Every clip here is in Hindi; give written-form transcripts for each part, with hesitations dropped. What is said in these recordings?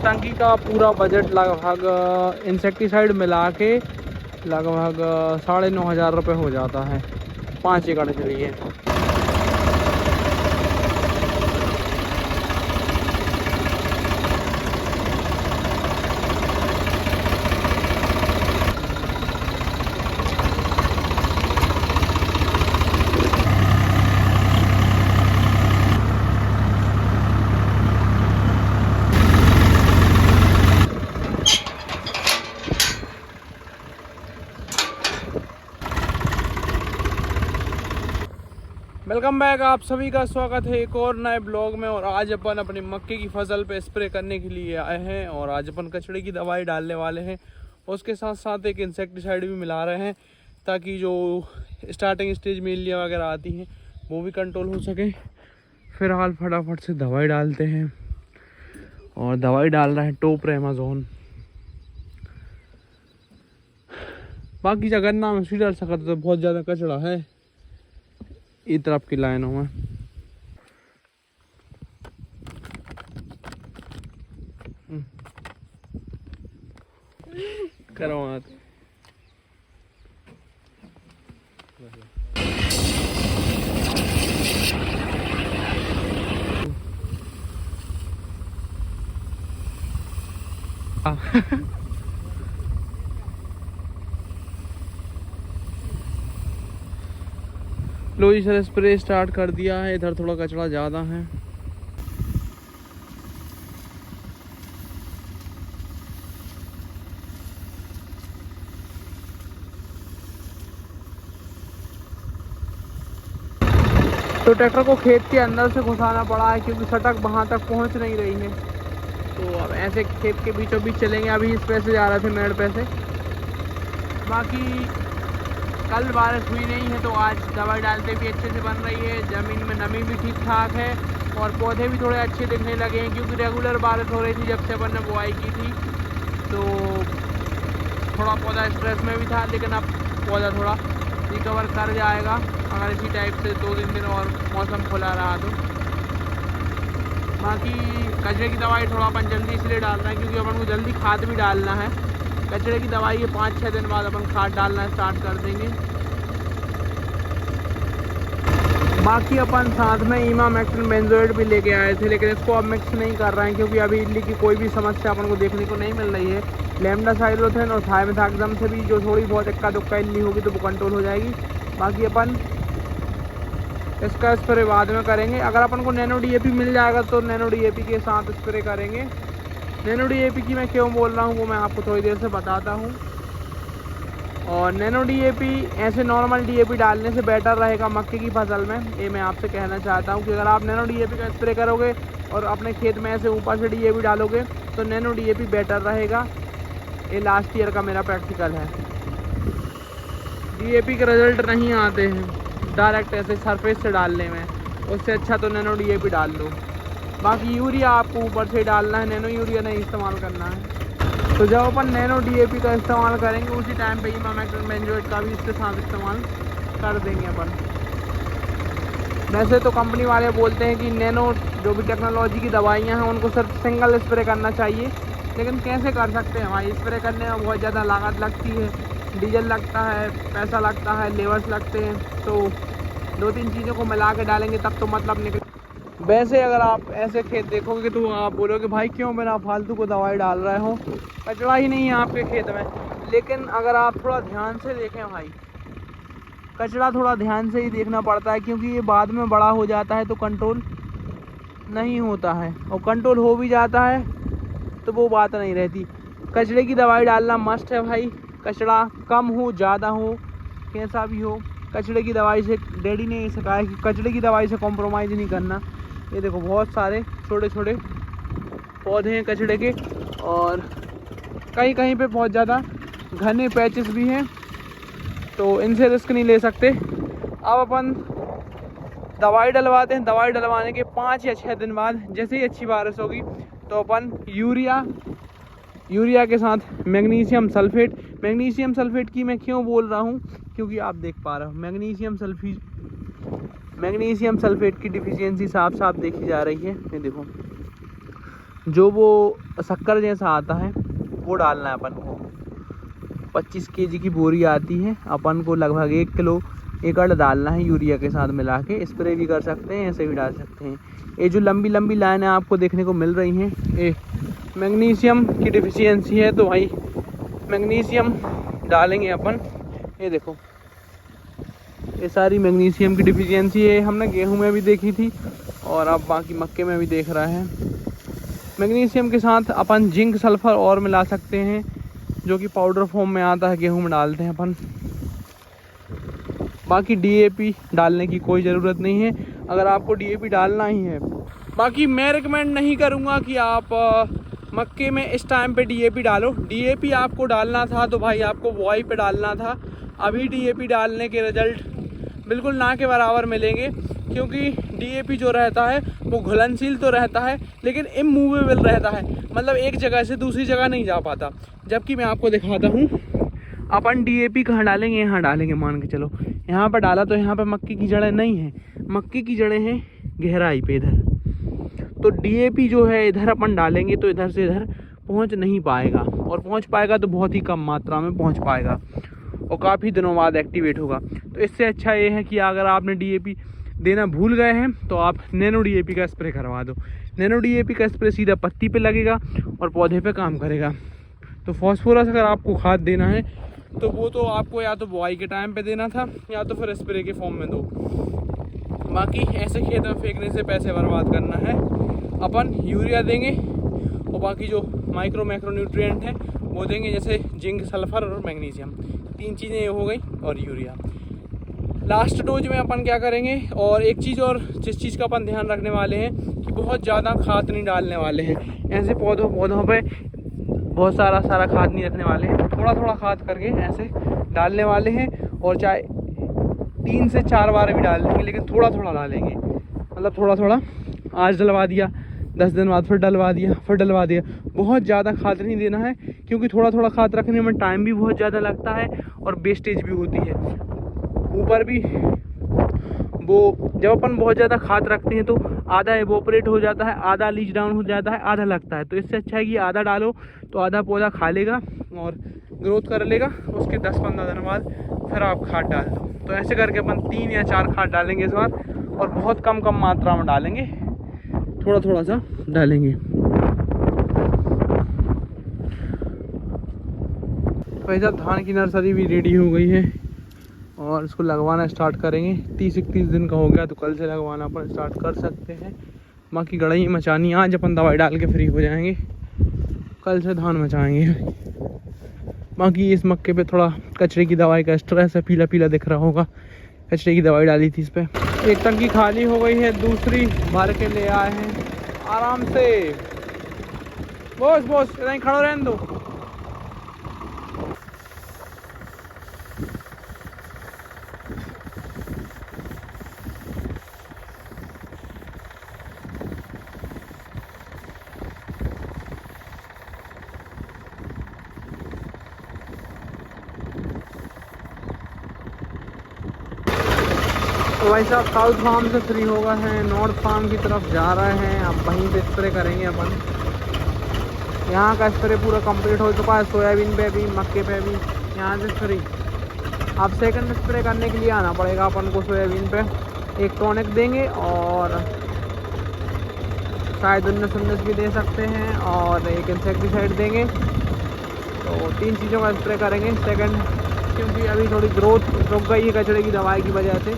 टंकी का पूरा बजट लगभग इंसेक्टिसाइड मिला के लगभग 9,500 रुपये हो जाता है 5 एकड़ के लिए। वेलकम बैक, आप सभी का स्वागत है एक और नए ब्लॉग में। और आज अपन अपनी मक्के की फसल पे स्प्रे करने के लिए आए हैं और आज अपन कचड़े की दवाई डालने वाले हैं। उसके साथ साथ एक इंसेक्टिसाइड भी मिला रहे हैं ताकि जो स्टार्टिंग स्टेज में इल्लियाँ वगैरह आती हैं वो भी कंट्रोल हो सके। फिलहाल फटाफट से दवाई डालते हैं और दवाई डाल रहे हैं टॉप रेमाज़ोन। बाकी जगह नाम भी डाल सकते तो बहुत ज़्यादा कचड़ा है इस तरफ की लाइनों में। करो मत। लो जी सर, स्प्रे स्टार्ट कर दिया है। इधर थोड़ा कचड़ा ज़्यादा है। तो ट्रैक्टर को खेत के अंदर से घुसाना पड़ा है क्योंकि सड़क वहाँ तक पहुँच नहीं रही है। तो अब ऐसे खेत के बीचों बीच चलेंगे। अभी इस पे से जा रहे थे मेड़ पे से। बाकी कल बारिश हुई नहीं है तो आज दवाई डालते भी अच्छे से बन रही है। ज़मीन में नमी भी ठीक ठाक है और पौधे भी थोड़े अच्छे दिखने लगे हैं क्योंकि रेगुलर बारिश हो रही थी जब से अपन ने बुआई की थी। तो थोड़ा पौधा स्ट्रेस में भी था, लेकिन अब पौधा थोड़ा रिकवर कर जाएगा अगर इसी टाइप से 2-3 दिन और मौसम खुला रहा तो। बाकी कचरे की दवाई थोड़ा अपन जल्दी इसलिए डाल रहे हैं क्योंकि अपन को जल्दी खाद भी डालना है। कचरे की दवाई के 5-6 दिन बाद अपन खाद डालना स्टार्ट कर देंगे। बाकी अपन साथ में इमामेक्टिन बेंजोएट भी लेके आए थे, लेकिन इसको अब मिक्स नहीं कर रहे हैं क्योंकि अभी इल्ली की कोई भी समस्या अपन को देखने को नहीं मिल रही है। लैम्डासाइलोथेन और थाइमेथाक्सम से भी जो थोड़ी बहुत इक्का दुक्का इल्ली होगी तो वो कंट्रोल हो जाएगी। बाकी अपन इसका स्प्रे बाद में करेंगे। अगर अपन को नैनो डीएपी मिल जाएगा तो नैनो डीएपी के साथ स्प्रे करेंगे। नैनो डीएपी की मैं क्यों बोल रहा हूँ वो मैं आपको थोड़ी देर से बताता हूँ। और नैनो डीएपी ऐसे नॉर्मल डीएपी डालने से बेटर रहेगा मक्के की फसल में। ये मैं आपसे कहना चाहता हूँ कि अगर आप नैनो डीएपी का स्प्रे करोगे और अपने खेत में ऐसे ऊपर से डीएपी डालोगे तो नैनो डीएपी बेटर रहेगा। ये लास्ट ईयर का मेरा प्रैक्टिकल है। डीएपी के रिजल्ट नहीं आते हैं डायरेक्ट ऐसे सरफेस से डालने में, उससे अच्छा तो नैनो डीएपी डाल लो। बाकी यूरिया आपको ऊपर से डालना है, नैनो यूरिया नहीं इस्तेमाल करना है। तो जब अपन नैनो डीएपी का इस्तेमाल करेंगे उसी टाइम पे इमामेक्टिन बेंजोएट का भी इसके साथ इस्तेमाल कर देंगे अपन। वैसे तो कंपनी वाले बोलते हैं कि नैनो जो भी टेक्नोलॉजी की दवाइयाँ हैं उनको सिर्फ सिंगल स्प्रे करना चाहिए, लेकिन कैसे कर सकते हैं भाई? स्प्रे करने में बहुत ज़्यादा लागत लगती है, डीजल लगता है, पैसा लगता है, लेबर्स लगते हैं। तो 2-3 चीज़ों को मिला के डालेंगे तब तो मतलब निकल। वैसे अगर आप ऐसे खेत देखोगे तो आप बोलोगे भाई क्यों बिना फालतू को दवाई डाल रहे हो, कचरा ही नहीं है आपके खेत में। लेकिन अगर आप थोड़ा ध्यान से देखें भाई, कचरा थोड़ा ध्यान से ही देखना पड़ता है क्योंकि ये बाद में बड़ा हो जाता है तो कंट्रोल नहीं होता है, और कंट्रोल हो भी जाता है तो वो बात नहीं रहती। कचरे की दवाई डालना मस्ट है भाई। कचरा कम हो ज़्यादा हो कैसा भी हो, कचरे की दवाई से डैडी ने सिखाया कि कचरे की दवाई से कॉम्प्रोमाइज़ नहीं करना। ये देखो बहुत सारे छोटे छोटे पौधे हैं कचड़े के और कहीं कहीं पे बहुत ज़्यादा घने पैचेस भी हैं, तो इनसे रिस्क नहीं ले सकते। अब अपन दवाई डलवाते हैं। दवाई डलवाने के 5 या 6 दिन बाद जैसे ही अच्छी बारिश होगी तो अपन यूरिया के साथ मैग्नीशियम सल्फेट की मैं क्यों बोल रहा हूँ क्योंकि आप देख पा रहे हो मैग्नीशियम सल्फेट की डिफिशियंसी साफ साफ देखी जा रही है। ये देखो जो वो शक्कर जैसा आता है वो डालना है अपन को। 25 kg की बोरी आती है, अपन को लगभग 1 किलो एकड़ डालना है यूरिया के साथ मिला के। स्प्रे भी कर सकते हैं, ऐसे भी डाल सकते हैं। ये जो लंबी लंबी लाइनें आपको देखने को मिल रही हैं, ये मैग्नीशियम की डिफिशियंसी है, तो भाई मैग्नीशियम डालेंगे अपन। ये देखो, ये सारी मैग्नीशियम की डिफिशियंसी है, हमने गेहूं में भी देखी थी और अब बाकी मक्के में भी देख रहा है। मैग्नीशियम के साथ अपन जिंक सल्फर और मिला सकते हैं, जो कि पाउडर फॉर्म में आता है, गेहूं में डालते हैं अपन। बाकी DAP डालने की कोई ज़रूरत नहीं है अगर आपको DAP डालना ही है। बाकी मैं रिकमेंड नहीं करूँगा कि आप मक्के में इस टाइम पे DAP डालो। DAP आपको डालना था तो भाई आपको बुआई पे डालना था। अभी DAP डालने के रिजल्ट बिल्कुल ना के बराबर मिलेंगे, क्योंकि DAP जो रहता है वो घुलनशील तो रहता है लेकिन इमूवेबल रहता है, मतलब एक जगह से दूसरी जगह नहीं जा पाता। जबकि मैं आपको दिखाता हूँ, अपन DAP कहाँ डालेंगे, यहाँ डालेंगे। मान के चलो यहाँ पर डाला तो यहाँ पर मक्के की जड़ें नहीं हैं, मक्के की जड़ें हैं गहराई पे इधर। तो DAP जो है इधर अपन डालेंगे तो इधर से इधर पहुँच नहीं पाएगा, और पहुँच पाएगा तो बहुत ही कम मात्रा में पहुँच पाएगा और काफ़ी दिनों बाद एक्टिवेट होगा। तो इससे अच्छा ये है कि अगर आपने DAP देना भूल गए हैं तो आप नैनो DAP का स्प्रे करवा दो। नैनो DAP का स्प्रे सीधा पत्ती पे लगेगा और पौधे पे काम करेगा। तो फॉस्फोरस अगर आपको खाद देना है तो वो तो आपको या तो बुआई के टाइम पे देना था या तो फिर स्प्रे के फॉर्म में दो। बाकी ऐसे खेत में फेंकने से पैसे बर्बाद करना है। अपन यूरिया देंगे और बाकी जो माइक्रो मैक्रो न्यूट्रिएंट हैं वो देंगे, जैसे जिंक सल्फर और मैग्नीशियम, 3 चीज़ें हो गई, और यूरिया। लास्ट डोज में अपन क्या करेंगे, और एक चीज़ और जिस चीज़ का अपन ध्यान रखने वाले हैं कि बहुत ज़्यादा खाद नहीं डालने वाले हैं। ऐसे पौधों पे बहुत सारा खाद नहीं रखने वाले हैं, थोड़ा थोड़ा खाद करके ऐसे डालने वाले हैं। और चाहे 3 से 4 बार भी डाल देंगे, लेकिन थोड़ा थोड़ा डालेंगे, मतलब थोड़ा थोड़ा। आज डलवा दिया, 10 दिन बाद फिर डलवा दिया। बहुत ज़्यादा खाद नहीं देना है, क्योंकि थोड़ा थोड़ा खाद रखने में टाइम भी बहुत ज़्यादा लगता है और वेस्टेज भी होती है। ऊपर भी वो जब अपन बहुत ज़्यादा खाद रखते हैं तो आधा एवोपरेट हो जाता है, आधा लीच डाउन हो जाता है, आधा लगता है। तो इससे अच्छा है कि आधा डालो तो आधा पौधा खा लेगा और ग्रोथ कर लेगा। उसके 10-15 दिन बाद फिर आप खाद डाल दो। तो ऐसे करके अपन 3 या 4 खाद डालेंगे इस बार, और बहुत कम मात्रा में डालेंगे, थोड़ा थोड़ा सा डालेंगे। भाई साहब, धान की नर्सरी भी रेडी हो गई है और इसको लगवाना स्टार्ट करेंगे। 30-31 दिन का हो गया तो कल से लगवाना अपन स्टार्ट कर सकते हैं। बाकी गड़ाई मचानी, आज अपन दवाई डाल के फ्री हो जाएंगे, कल से धान मचाएंगे। बाकी इस मक्के पे थोड़ा कचरे की दवाई का स्ट्रेस है, पीला पीला दिख रहा होगा, कचरे की दवाई डाली थी इस पर। एक टंकी खाली हो गई है, दूसरी भर के ले आए हैं आराम से। बॉस इतना ही खड़ो रहने दो। तो भाई साहब साउथ फार्म से फ्री हो गए हैं, नॉर्थ फार्म की तरफ जा रहे हैं। अब वहीं पे स्प्रे करेंगे अपन। यहाँ का स्प्रे पूरा कंप्लीट हो चुका है, सोयाबीन पे भी, मक्के पे भी, यहाँ से फ्री। अब सेकंड स्प्रे करने के लिए आना पड़ेगा अपन को सोयाबीन पे। एक टॉनिक देंगे और शायद 19 भी दे सकते हैं, और एक इंसेक्टिसाइड देंगे। तो 3 चीज़ों का स्प्रे करेंगे सेकंड, क्योंकि अभी थोड़ी ग्रोथ रुक गई है कचड़े की दवाई की वजह से।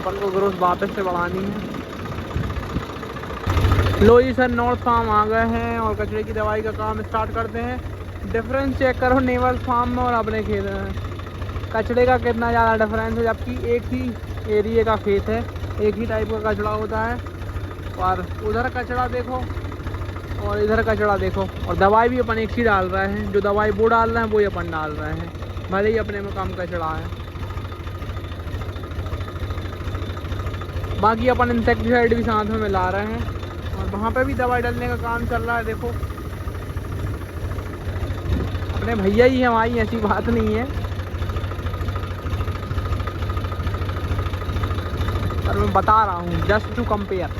अपन को ग्रोथ वापस से बढ़ानी है। लो जी सर, नॉर्थ फार्म आ गए हैं और कचड़े की दवाई का काम स्टार्ट करते हैं। डिफरेंस चेक करो नेवल फार्म में और अपने खेत में, कचड़े का कितना ज़्यादा डिफरेंस है। जबकि एक ही एरिया का खेत है, एक ही टाइप का कचड़ा होता है, और उधर कचड़ा देखो और इधर कचड़ा देखो। और दवाई भी अपन एक ही डाल रहे हैं, जो दवाई वो डाल रहे हैं वही अपन डाल रहे हैं, भले ही अपने में कम कचड़ा है। बाकी अपन इंसेक्टिसाइड भी साथ में मिला रहे हैं, और वहाँ पे भी दवाई डालने का काम चल रहा है। देखो अपने भैया ही हमारी, ऐसी बात नहीं है, पर मैं बता रहा हूँ जस्ट टू कंपेयर।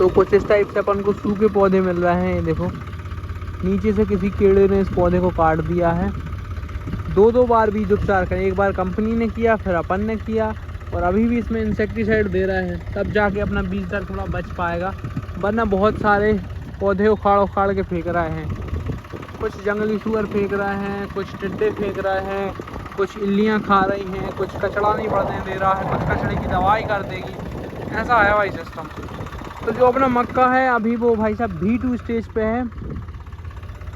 तो कुछ इस टाइप से अपन को सूखे पौधे मिल रहे हैं। ये देखो नीचे से किसी कीड़े ने इस पौधे को काट दिया है। दो बार बीज उपचार करें, एक बार कंपनी ने किया, फिर अपन ने किया, और अभी भी इसमें इंसेक्टिसाइड दे रहे हैं, तब जाके अपना बीज दर थोड़ा बच पाएगा। वरना बहुत सारे पौधे उखाड़ के फेंक रहे हैं। कुछ जंगली सूअर फेंक रहे हैं, कुछ टिड्डे फेंक रहे हैं, कुछ इल्लियाँ खा रही हैं, कुछ कचड़ा नहीं बढ़ने दे रहा है, कुछ कचड़े की दवाई कर देगी। ऐसा है भाई सिस्टम। तो जो अपना मक्का है अभी वो भाई साहब V2 स्टेज पे है।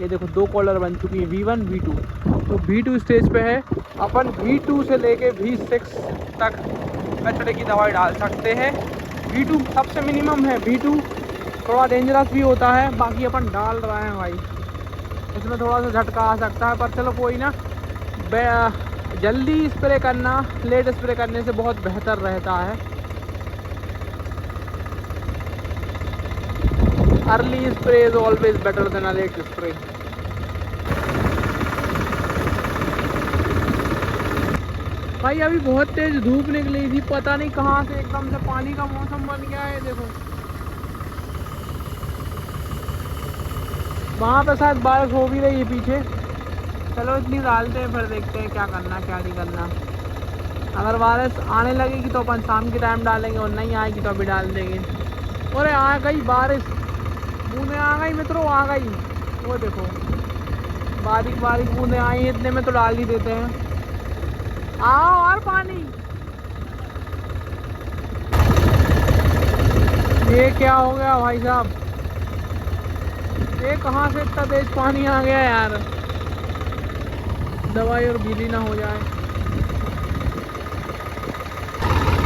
ये देखो 2 कॉलर बन चुकी है, V1 V2। तो V2 स्टेज पे है। अपन V2 से लेके V6 तक कचड़े की दवाई डाल सकते हैं। V2 सबसे मिनिमम है। V2 थोड़ा डेंजरस भी होता है, बाकी अपन डाल रहे हैं भाई। इसमें थोड़ा सा झटका आ सकता है, पर चलो कोई ना। जल्दी स्प्रे करना लेट स्प्रे करने से बहुत बेहतर रहता है। Early spray is always better than a late spray. भाई अभी बहुत तेज धूप निकली थी, पता नहीं कहाँ से एकदम से पानी का मौसम बन गया है। देखो वहाँ पे शायद बारिश हो भी रही है पीछे। चलो इतनी डालते हैं, फिर देखते हैं क्या करना क्या नहीं करना। अगर बारिश आने लगेगी तो अपन शाम के टाइम डालेंगे, और नहीं आएगी तो अभी डाल देंगे। अरे आ गई बारिश, बूंदें आ गई मित्रों, आ गई। वो देखो बारीक बारीक बूंदें आई, इतने में तो डाल ही देते हैं। आओ और पानी। ये क्या हो गया भाई साहब, ये कहाँ से इतना तेज पानी आ गया यार। दवाई और गीली ना हो जाए।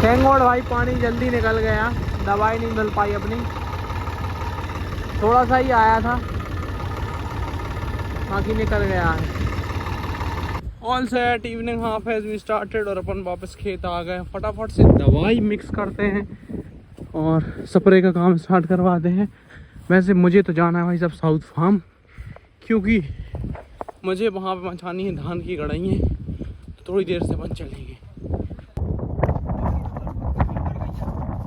थैंक गॉड भाई पानी जल्दी निकल गया, दवाई नहीं मिल पाई अपनी। थोड़ा सा ही आया था, बाकी निकल गया है। All set, evening half has we started, और अपन वापस खेत आ गए। फटाफट से दवाई मिक्स करते हैं और स्प्रे का काम स्टार्ट करवाते हैं। वैसे मुझे तो जाना है भाई साहब साउथ फार्म, क्योंकि मुझे वहाँ पे मचानी है धान की गड़ाइयाँ। तो थोड़ी देर से अपन चलेंगे,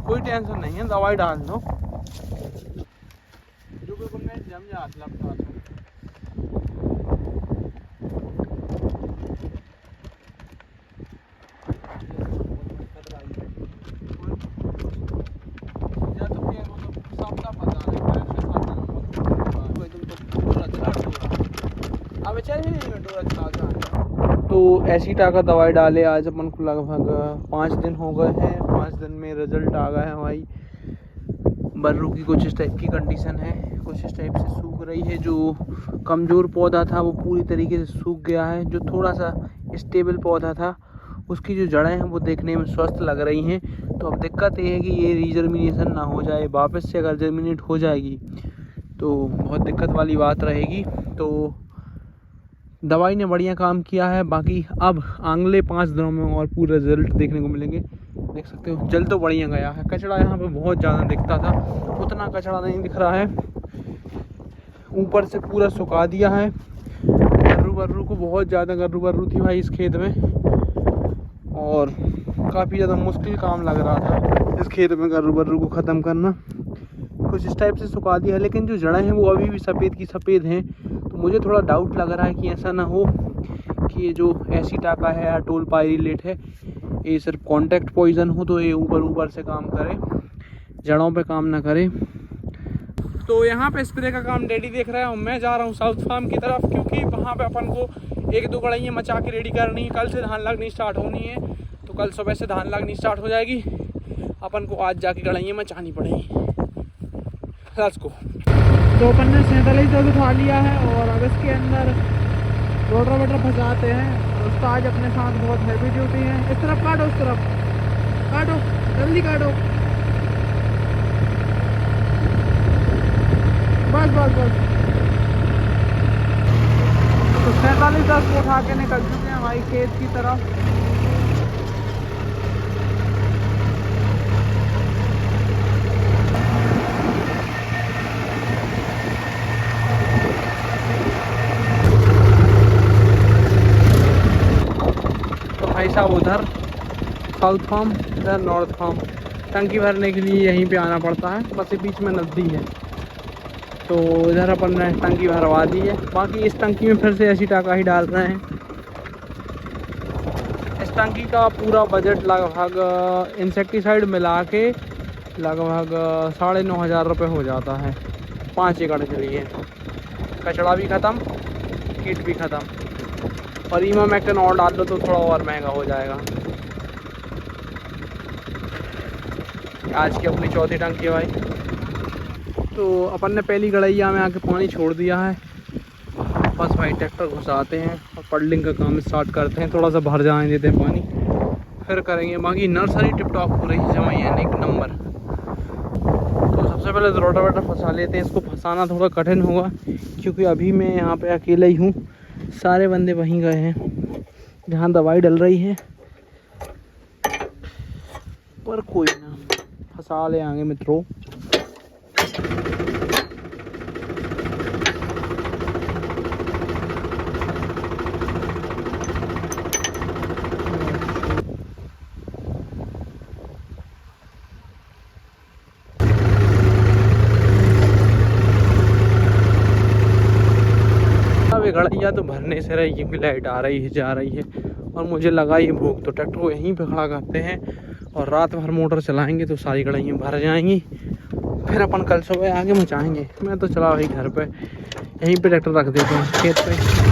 कोई टेंशन नहीं है, दवाई डाल दो। जम जात लगता था। तो ऐसी टाका दवाई डाले आज अपन को लगभग 5 दिन हो गए हैं। 5 दिन में रिजल्ट आ गया है भाई। बर्रू की कुछ इस टाइप की कंडीशन है, कुछ इस टाइप से सूख रही है। जो कमज़ोर पौधा था वो पूरी तरीके से सूख गया है। जो थोड़ा सा स्टेबल पौधा था उसकी जो जड़ें हैं वो देखने में स्वस्थ लग रही हैं। तो अब दिक्कत ये है कि ये रीजर्मिनेशन ना हो जाए, वापस से अगर जर्मिनेट हो जाएगी तो बहुत दिक्कत वाली बात रहेगी। तो दवाई ने बढ़िया काम किया है। बाकी अब अगले 5 दिनों में और पूरे रिजल्ट देखने को मिलेंगे। देख सकते हो जल तो बढ़िया गया है। कचड़ा यहाँ पे बहुत ज़्यादा दिखता था, उतना कचड़ा नहीं दिख रहा है। ऊपर से पूरा सुखा दिया है। गर्रू को बहुत ज़्यादा गर्रू थी भाई इस खेत में, और काफ़ी ज़्यादा मुश्किल काम लग रहा था इस खेत में गर्रू को ख़त्म करना। कुछ इस टाइप से सुखा दिया है, लेकिन जो जड़ें हैं वो अभी भी सफ़ेद की सफ़ेद हैं। तो मुझे थोड़ा डाउट लग रहा है कि ऐसा ना हो कि ये जो ऐसी टाका है या टोल पायरिलेट है ये सिर्फ कॉन्टैक्ट पॉइजन हो, तो ये ऊपर से काम करे, जड़ों पे काम ना करे। तो यहाँ पे स्प्रे का काम डैडी देख रहा है। मैं जा रहा हूँ साउथ फार्म की तरफ, क्योंकि वहाँ पे अपन को 1-2 कड़ाइयाँ मचा के रेडी करनी है। कल से धान लगनी स्टार्ट होनी है, तो कल सुबह से धान लगनी स्टार्ट हो जाएगी। अपन को आज जाके कड़ाइयाँ मचानी पड़ेगी। Let's go. तो अपन ने 47 उठा लिया है, और अब इसके अंदर रोटर फंसाते हैं। उसका आज अपने साथ बहुत हैवी ड्यूटी है। इस तरफ काटो, उस तरफ काटो, जल्दी काटो। बस तो 47 को उठा के निकल चुके हैं हमारी खेत की तरफ। तो भाई साहब उधर साउथ फार्म, इधर नॉर्थ फार्म। टंकी भरने के लिए यहीं पे आना पड़ता है, बस ये बीच में नदी है। तो इधर अपन ने टंकी भरवा दी है। बाकी इस टंकी में फिर से ऐसी टाका ही डाल रहे हैं। इस टंकी का पूरा बजट लगभग इंसेक्टिसाइड मिला के लगभग 9,500 रुपये हो जाता है 5 एकड़ के लिए। कचड़ा भी ख़त्म, कीट भी ख़त्म, और इमामेक्टिन और डाल लो तो थोड़ा और महंगा हो जाएगा। आज की अपनी चौथी टंकी है भाई। तो अपन ने पहली गड़ैया में आके पानी छोड़ दिया है। बस भाई ट्रैक्टर घुसाते हैं और पडलिंग का काम स्टार्ट करते हैं। थोड़ा सा भर जाने देते हैं पानी, फिर करेंगे। बाकी नर्सरी टिप टॉप हो रही है जमा है एक नंबर। तो सबसे पहले तो रोटावेटर फंसा लेते हैं। इसको फंसाना थोड़ा कठिन होगा क्योंकि अभी मैं यहाँ पे अकेला ही हूँ, सारे बंदे वहीं गए हैं जहाँ दवाई डल रही है। पर कोई ना, फंसा ले आगे मित्रों। गड़ैया तो भरने से रही क्योंकि लाइट आ रही है जा रही है और मुझे लगा ये भूख, तो ट्रैक्टर को यहीं पे खड़ा करते हैं और रात भर मोटर चलाएंगे तो सारी गड़ैयाँ भर जाएंगी। फिर अपन कल सुबह आगे मचाएंगे। मैं तो चला भाई घर पे, यहीं पे ट्रैक्टर रख देते हैं खेत पे।